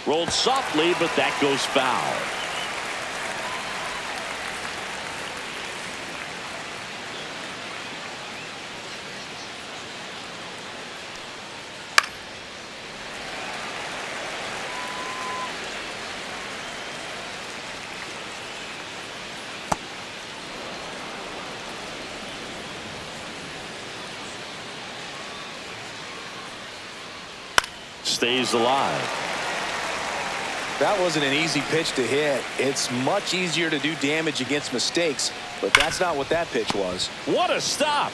Rolled softly, but that goes foul. Stays alive. That wasn't an easy pitch to hit. It's much easier to do damage against mistakes, but that's not what that pitch was. What a stop.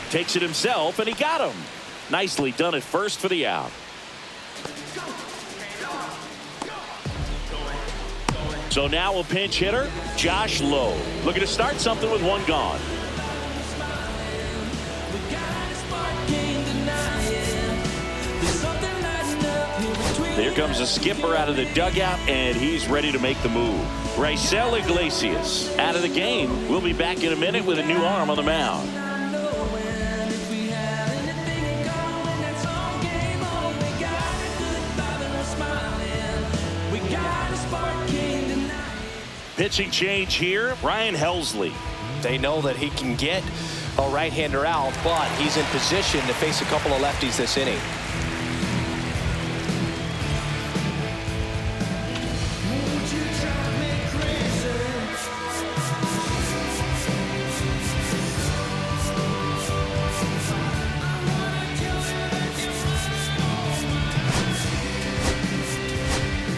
Takes it himself, and he got him. Nicely done at first for the out. So now a pinch hitter, Josh Lowe. Looking to start something with one gone. Here comes the skipper out of the dugout, and he's ready to make the move. Raisel Iglesias out of the game. We'll be back in a minute with a new arm on the mound. Pitching change here, Ryan Helsley. They know that he can get a right-hander out, but he's in position to face a couple of lefties this inning.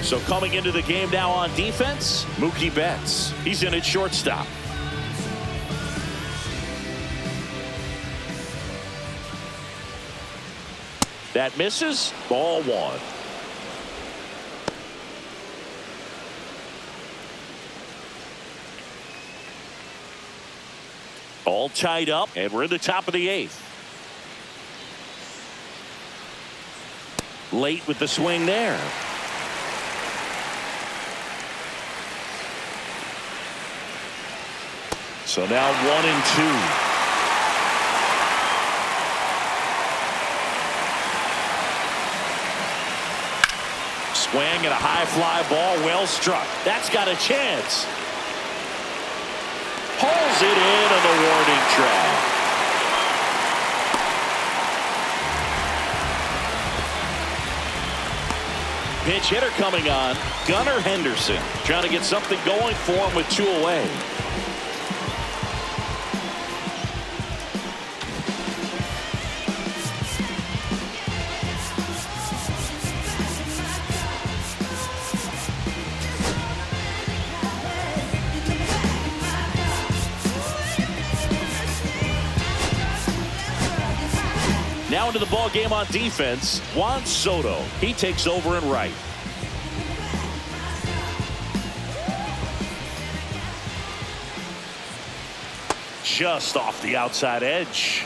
So coming into the game now on defense, Mookie Betts. He's in at shortstop. That misses. Ball one. All tied up, and we're in the top of the eighth. Late with the swing there. So now 1-2. Swing and a high fly ball, well struck. That's got a chance. Pulls it in on the warning track. Pinch hitter coming on. Gunnar Henderson trying to get something going for him with 2 away. Now into the ball game on defense, Juan Soto. He takes over in right. Just off the outside edge.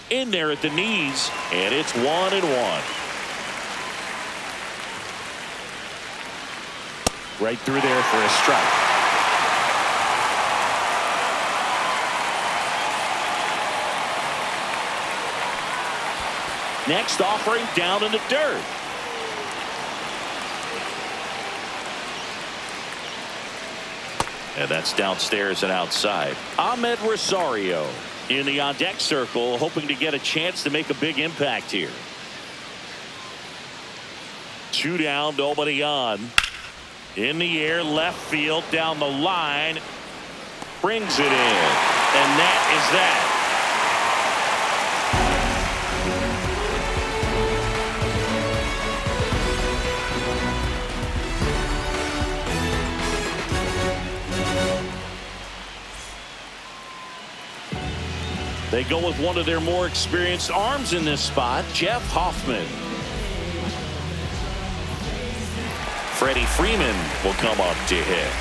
In there at the knees, and it's 1-1. Right through there for a strike. Next offering down in the dirt. And that's downstairs and outside. Ahmed Rosario in the on deck circle, hoping to get a chance to make a big impact here. 2 down, nobody on. In the air, left field, down the line, brings it in, and that is that. They go with one of their more experienced arms in this spot, Jeff Hoffman. Freddie Freeman will come up to hit.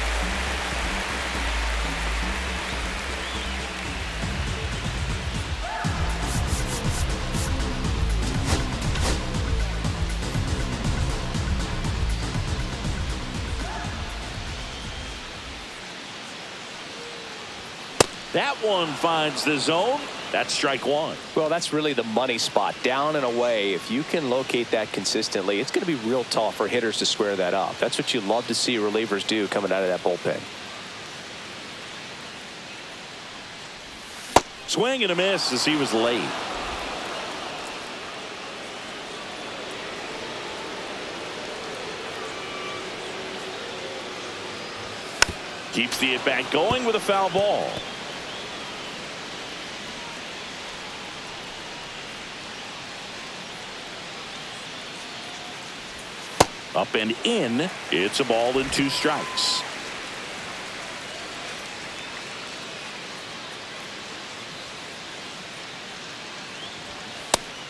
That one finds the zone. That's strike one. Well, that's really the money spot, down and away. If you can locate that consistently, it's going to be real tough for hitters to square that up. That's what you love to see relievers do coming out of that bullpen. Swing and a miss as he was late. Keeps the at-bat going with a foul ball. Up and in. It's a ball and 2 strikes.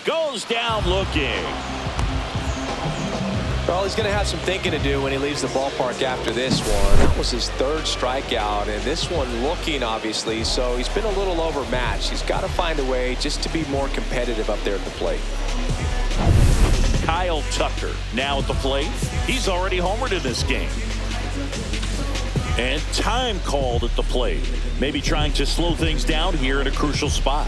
Goes down looking. Well, he's going to have some thinking to do when he leaves the ballpark after this one. That was his 3rd strikeout, and this one looking, obviously, so he's been a little overmatched. He's got to find a way just to be more competitive up there at the plate. Kyle Tucker now at the plate. He's already homered in this game. And time called at the plate. Maybe trying to slow things down here in a crucial spot.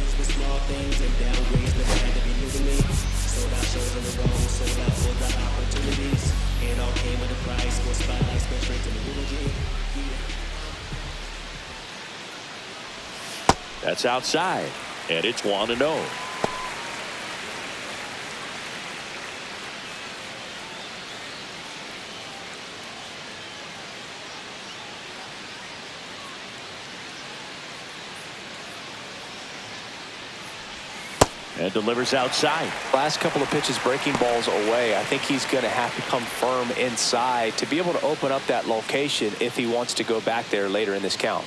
That's outside, and it's 1-0. And delivers outside. Last couple of pitches breaking balls away. I think he's going to have to come firm inside to be able to open up that location if he wants to go back there later in this count.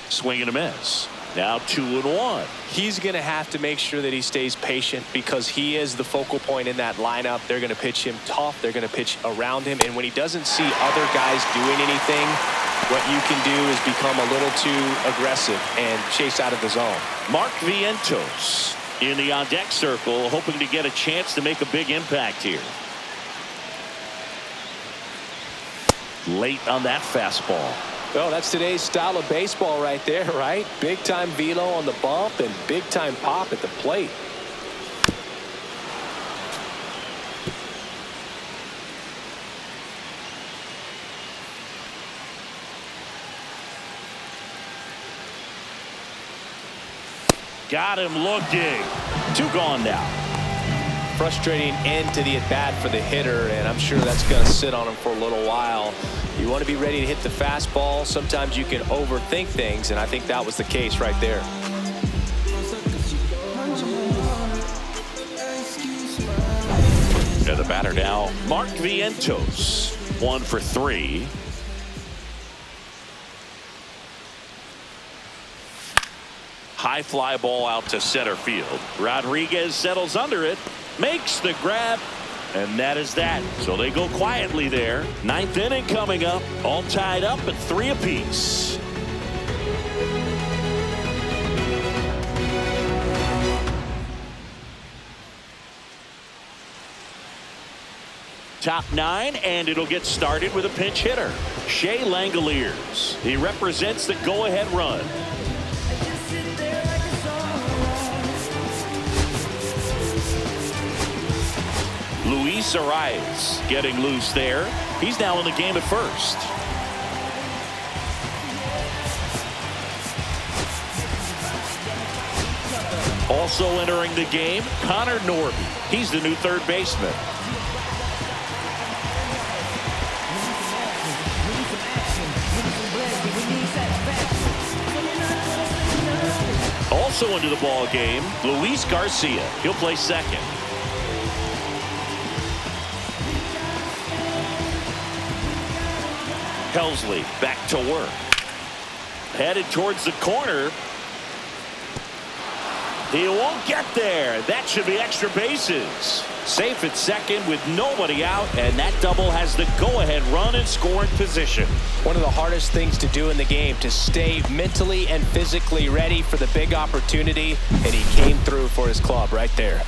Swing and a miss. Now 2-1. He's going to have to make sure that he stays patient because he is the focal point in that lineup. They're going to pitch him tough. They're going to pitch around him. And when he doesn't see other guys doing anything, what you can do is become a little too aggressive and chase out of the zone. Mark Vientos in the on-deck circle, hoping to get a chance to make a big impact here. Late on that fastball. Well, that's today's style of baseball right there, right? Big-time velo on the bump and big-time pop at the plate. Got him looking. 2 gone now. Frustrating end to the at-bat for the hitter, and I'm sure that's going to sit on him for a little while. You want to be ready to hit the fastball. Sometimes you can overthink things, and I think that was the case right there. And the batter now, Mark Vientos. 1 for 3. High fly ball out to center field. Rodriguez settles under it, makes the grab, and that is that. So they go quietly there. 9th inning coming up, all tied up at 3 apiece. Top 9, and it'll get started with a pinch hitter. Shea Langoliers. He represents the go-ahead run. Luis Arias getting loose there. He's now in the game at first. Also entering the game, Connor Norby. He's the new 3rd baseman. Also into the ball game, Luis Garcia. He'll play second. Helsley back to work. Headed towards the corner. He won't get there. That should be extra bases. Safe at second with nobody out, and that double has the go-ahead run in scoring position. One of the hardest things to do in the game, to stay mentally and physically ready for the big opportunity, and he came through for his club right there.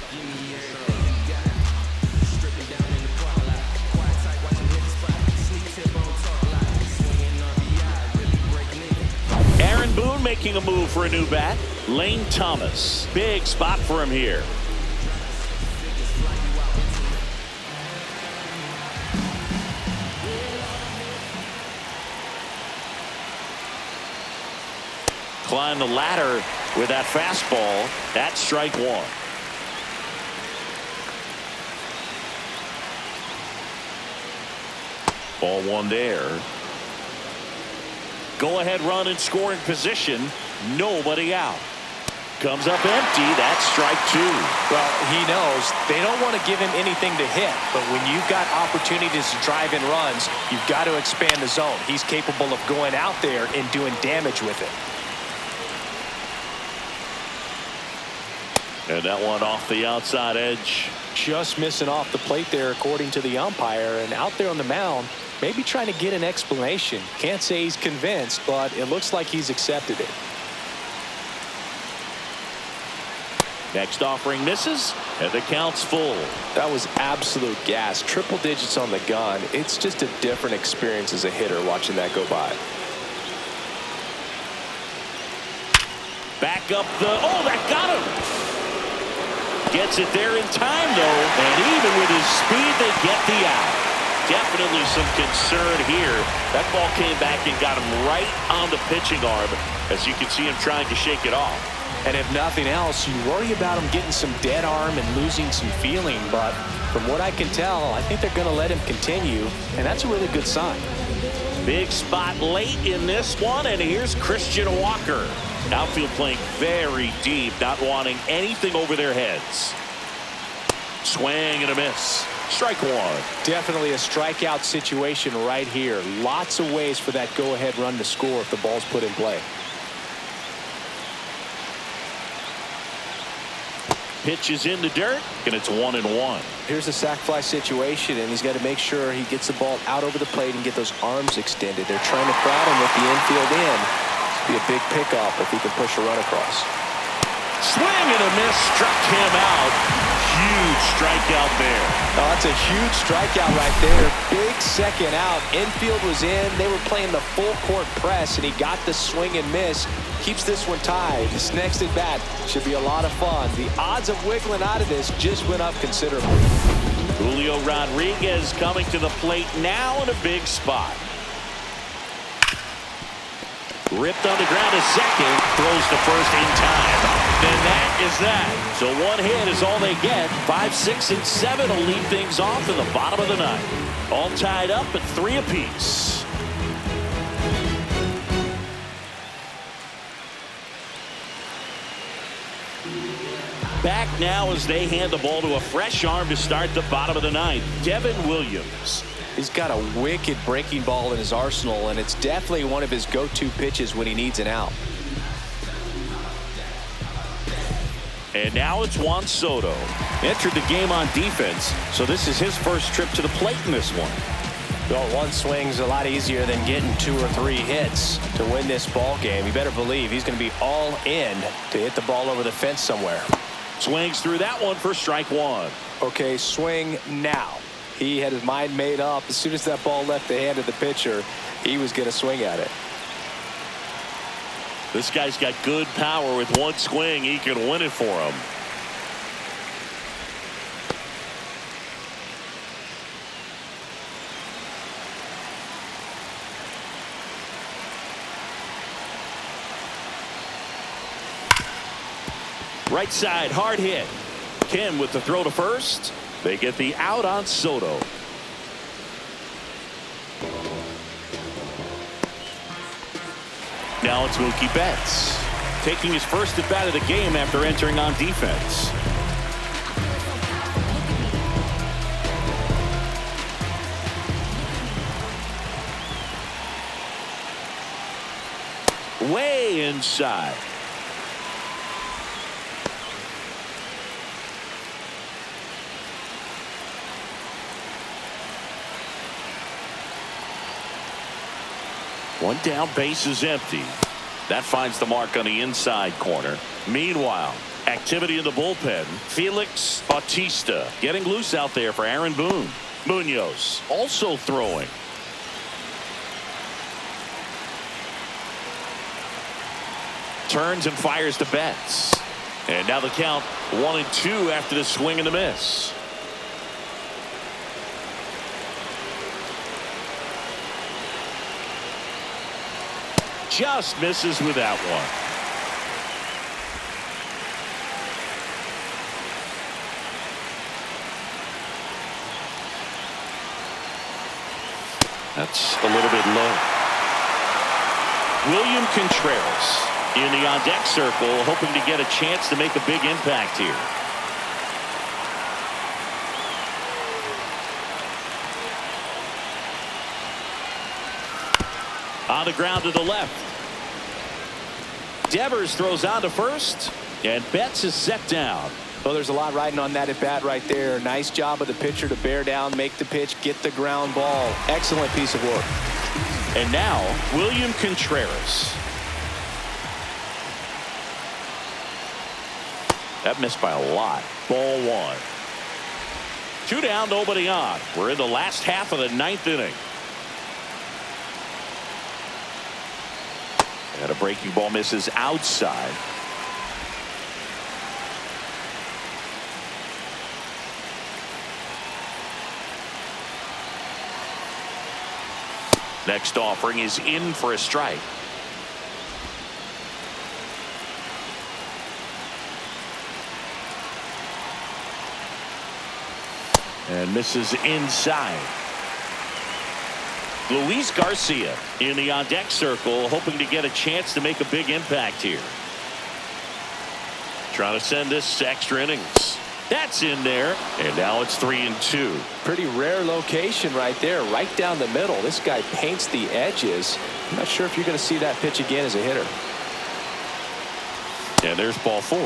Boone making a move for a new bat. Lane Thomas. Big spot for him here. Climb the ladder with that fastball. That's strike one. Ball one there. Go ahead run in scoring position. Nobody out. Comes up empty. That's strike two. Well, he knows they don't want to give him anything to hit, but when you've got opportunities to drive in runs, you've got to expand the zone. He's capable of going out there and doing damage with it. And that one off the outside edge. Just missing off the plate there, according to the umpire. And out there on the mound, maybe trying to get an explanation. Can't say he's convinced, but it looks like he's accepted it. Next offering misses, and the count's full. That was absolute gas. Triple digits on the gun. It's just a different experience as a hitter watching that go by. Back up the, oh, that got him. Gets it there in time, though, and even with his speed, they get the out. Definitely some concern here. That ball came back and got him right on the pitching arm, as you can see him trying to shake it off. And if nothing else, you worry about him getting some dead arm and losing some feeling. But from what I can tell, I think they're going to let him continue, and that's a really good sign. Big spot late in this one, and here's Christian Walker. Outfield playing very deep, not wanting anything over their heads. Swing and a miss. Strike one. Definitely a strikeout situation right here. Lots of ways for that go-ahead run to score if the ball's put in play. Pitch is in the dirt, and it's 1-1. Here's a sac fly situation, and he's got to make sure he gets the ball out over the plate and get those arms extended. They're trying to crowd him with the infield in. Be a big pickup if he can push a run across. Swing and a miss, struck him out. Huge strikeout there. Oh, that's a huge strikeout right there. Big second out. Infield was in. They were playing the full court press, and he got the swing and miss. Keeps this one tied. This next at bat should be a lot of fun. The odds of wiggling out of this just went up considerably. Julio Rodriguez coming to the plate now in a big spot. Ripped on the ground to second, throws to first in time. And that is that. So one hit is all they get. 5, 6, and 7 will lead things off in the bottom of the ninth. All tied up at 3 apiece. Back now as they hand the ball to a fresh arm to start the bottom of the ninth. Devin Williams. He's got a wicked breaking ball in his arsenal, and it's definitely one of his go-to pitches when he needs an out. And now it's Juan Soto. Entered the game on defense, so this is his first trip to the plate in this one. Well, one swing's a lot easier than getting 2 or 3 hits to win this ball game. You better believe he's going to be all in to hit the ball over the fence somewhere. Swings through that one for strike one. Okay, swing now. He had his mind made up. As soon as that ball left the hand of the pitcher, he was going to swing at it. This guy's got good power. With one swing, he can win it for him. Right side, hard hit. Kim with the throw to first. They get the out on Soto. Now it's Mookie Betts, taking his first at bat of the game after entering on defense. Way inside. One down, base is empty. That finds the mark on the inside corner. Meanwhile, activity in the bullpen. Felix Bautista getting loose out there for Aaron Boone. Munoz also throwing. Turns and fires to Betts. And now the count 1-2 after the swing and the miss. Just misses with that one. That's a little bit low. William Contreras in the on-deck circle, hoping to get a chance to make a big impact here. On the ground to the left. Devers throws on to first, and Betts is set down. Well, there's a lot riding on that at bat right there. Nice job of the pitcher to bear down, make the pitch, get the ground ball. Excellent piece of work. And now, William Contreras. That missed by a lot. Ball one. 2 down, nobody on. We're in the last half of the 9th inning. And a breaking ball misses outside. Next offering is in for a strike. And misses inside. Luis Garcia in the on-deck circle, hoping to get a chance to make a big impact here. Trying to send this to extra innings. That's in there, and now it's 3-2. Pretty rare location right there, right down the middle. This guy paints the edges. I'm not sure if you're going to see that pitch again as a hitter. And there's ball 4.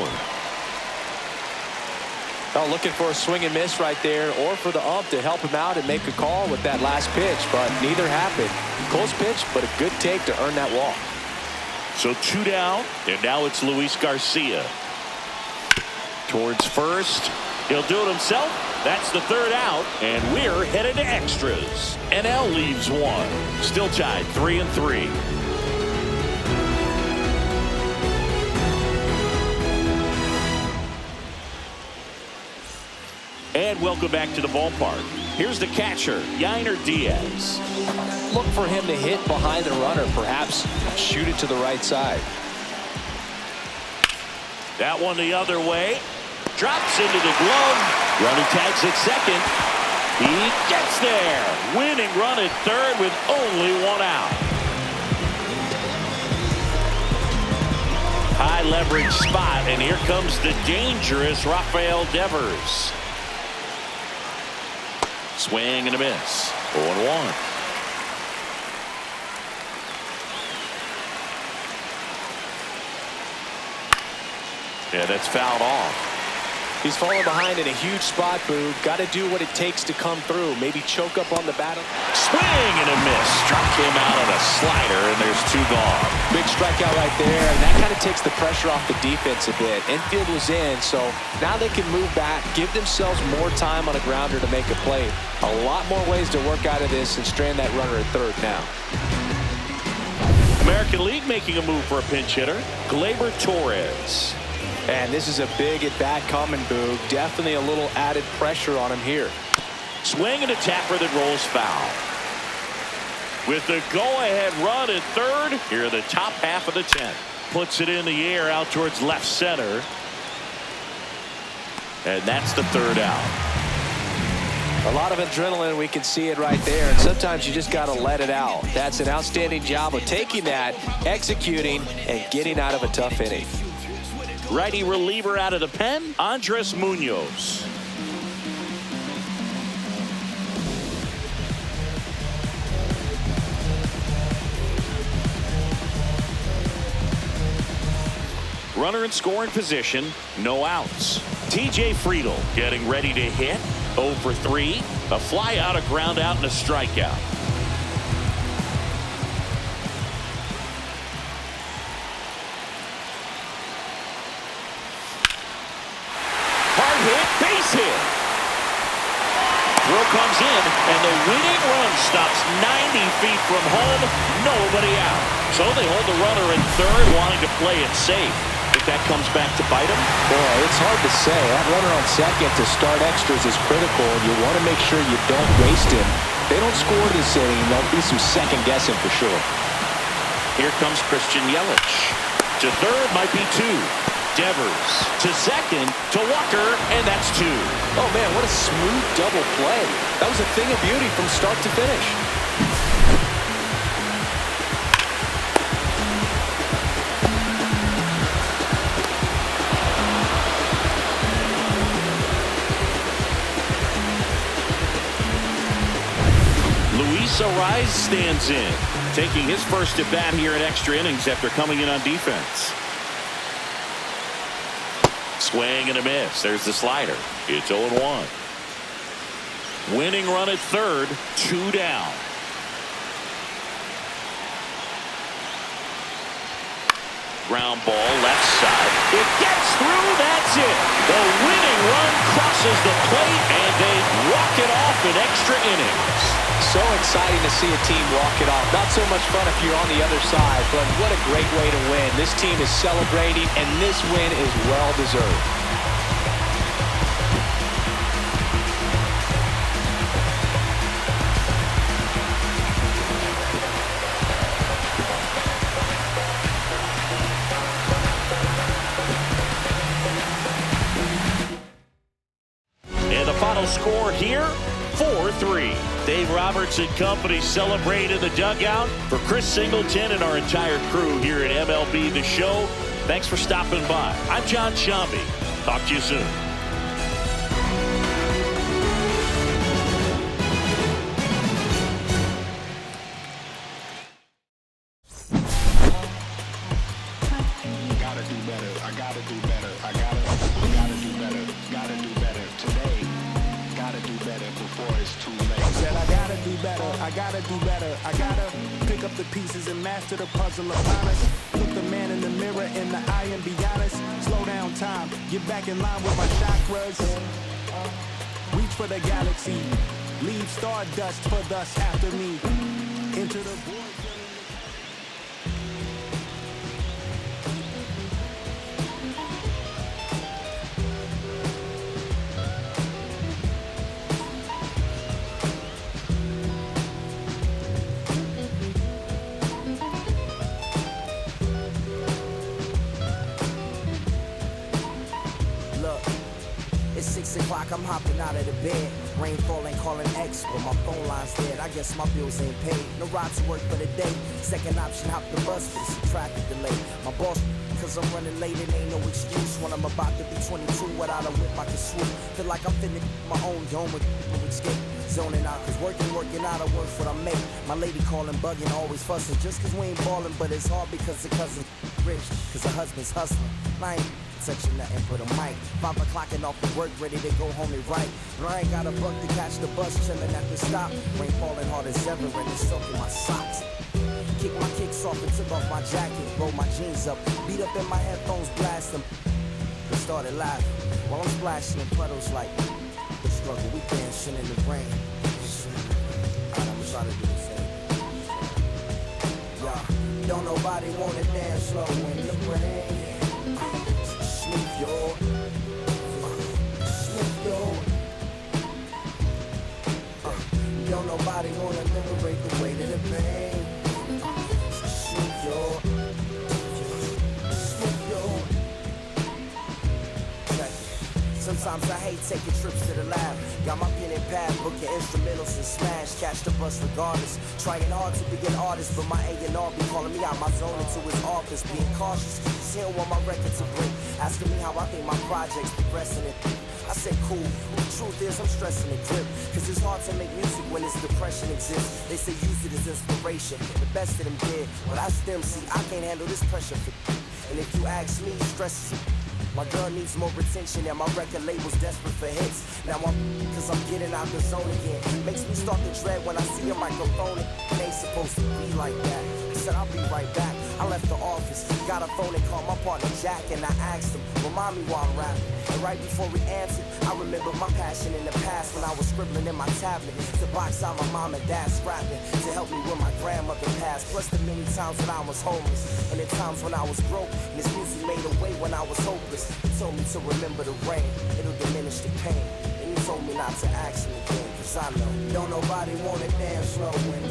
Oh, looking for a swing and miss right there, or for the ump to help him out and make a call with that last pitch, but neither happened. Close pitch, but a good take to earn that walk. So 2 down, and now it's Luis Garcia. Towards first. He'll do it himself. That's the 3rd out, and we're headed to extras. NL leaves 1. Still tied 3-3. And welcome back to the ballpark. Here's the catcher, Yainer Diaz. Look for him to hit behind the runner, perhaps shoot it to the right side. That one the other way. Drops into the glove. Runner tags at second. He gets there. Winning run at third with only 1 out. High leverage spot, and here comes the dangerous Rafael Devers. Swing and a miss. 0-1. Yeah, that's fouled off. He's falling behind in a huge spot, Boog. Got to do what it takes to come through. Maybe choke up on the battle. Swing and a miss. Struck him out on a slider, and there's 2 gone. Big strikeout right there, and that kind of takes the pressure off the defense a bit. Infield was in, so now they can move back, give themselves more time on a grounder to make a play. A lot more ways to work out of this and strand that runner at third now. American League making a move for a pinch hitter. Gleyber Torres. And this is a big at-bat coming, Boog. Definitely a little added pressure on him here. Swing and a tapper that rolls foul. With the go-ahead run at third, here in the top half of the 10th. Puts it in the air out towards left center. And that's the 3rd out. A lot of adrenaline, we can see it right there, and sometimes you just got to let it out. That's an outstanding job of taking that, executing, and getting out of a tough inning. Righty reliever out of the pen, Andres Munoz. Runner in scoring position, no outs. TJ Friedl getting ready to hit. 0 for 3. A fly out, a ground out, and a strikeout. Hard hit, base hit. Throw comes in, and the winning run stops 90 feet from home. Nobody out. So they hold the runner in third, wanting to play it safe. Think that comes back to bite him? Boy, it's hard to say. That runner on second to start extras is critical. You want to make sure you don't waste him. If they don't score this inning, there'll be some second guessing for sure. Here comes Christian Yelich. To third might be two. Devers to second to Walker, and that's two. Oh, man, what a smooth double play. That was a thing of beauty from start to finish. Luis Arraez stands in, taking his first at bat here in extra innings after coming in on defense. Swing and a miss. There's the slider. It's 0-1. Winning run at third, 2 down. Ground ball left side. It gets through. That's it. The winning run crosses the plate, and they walk it off in extra innings. So exciting to see a team walk it off. Not so much fun if you're on the other side, but what a great way to win. This team is celebrating, and this win is well-deserved. And the final score here, 4-3. Dave Roberts and company celebrate in the dugout. For Chris Singleton and our entire crew here at MLB The Show, thanks for stopping by. I'm John Shambi. Talk to you soon. Gotta do better. I gotta do better. I gotta do better. Gotta do better today. Gotta do better before it's too late. Said I gotta do better. I gotta do better. I gotta pick up the pieces and master the puzzle upon us. Look the man in the mirror in the eye and be honest. Slow down time. Get back in line with my chakras. Reach for the galaxy. Leave stardust for thus after me. Into the void. It's 6 o'clock, I'm hopping out of the bed. Rain falling, calling X, but my phone line's dead. I guess my bills ain't paid. No ride to work for the day. Second option, hop the bus, but it's a traffic delay. My boss, cause I'm running late, it ain't no excuse. When I'm about to be 22, without a whip, I can swoop. Feel like I'm finna my own dome with escape. Zoning out, cause working out, I work what I make. My lady calling, bugging, always fussing. Just cause we ain't ballin', but it's hard because the cousin's rich. Cause her husband's hustling. I ain't touching nothing but a mic. 5 o'clock and off of work, ready to go home and write. But I ain't got a buck to catch the bus, chillin' at the stop. Rain falling hard as ever and it's soaking my socks. Kick my kicks off and took off my jacket, roll my jeans up, beat up in my headphones, blast them. They started laughing while I'm splashing in puddles like the struggle. We dancing in the rain. Alright, I'ma try to do the same. Yeah, don't nobody wanna dance slow in the rain. Smooth yo, smooth yo. Don't nobody wanna liberate the weight of the pain. Smooth yo, smooth yo. Sometimes I hate taking trips to the lab. Got my pen and pad, booking instrumentals and smash. Catch the bus regardless. Trying hard to be an artist, but my A&R be calling me out my zone into his office. Being cautious, still want my record to break. Asking me how I think my project's progressing it. I said cool, but the truth is I'm stressing the grip. Cause it's hard to make music when this depression exists. They say use it as inspiration, the best of them did. But I still see I can't handle this pressure for. And if you ask me, stress is. My girl needs more attention and my record label's desperate for hits. Now I'm cause I'm getting out the zone again. Makes me start to dread when I see a microphone. It ain't supposed to be like that. I said I'll be right back. I left the office, got a phone and called my partner Jack, and I asked him, remind me why I'm rapping. And right before he answered, I remembered my passion in the past when I was scribbling in my tablet to box out my mom and dad scrapping to help me when my grandmother passed. Plus the many times when I was homeless and the times when I was broke. And this music made a way when I was hopeless. He told me to remember the rain, it'll diminish the pain. And he told me not to ask him again, cause I know don't nobody wanna dance slow when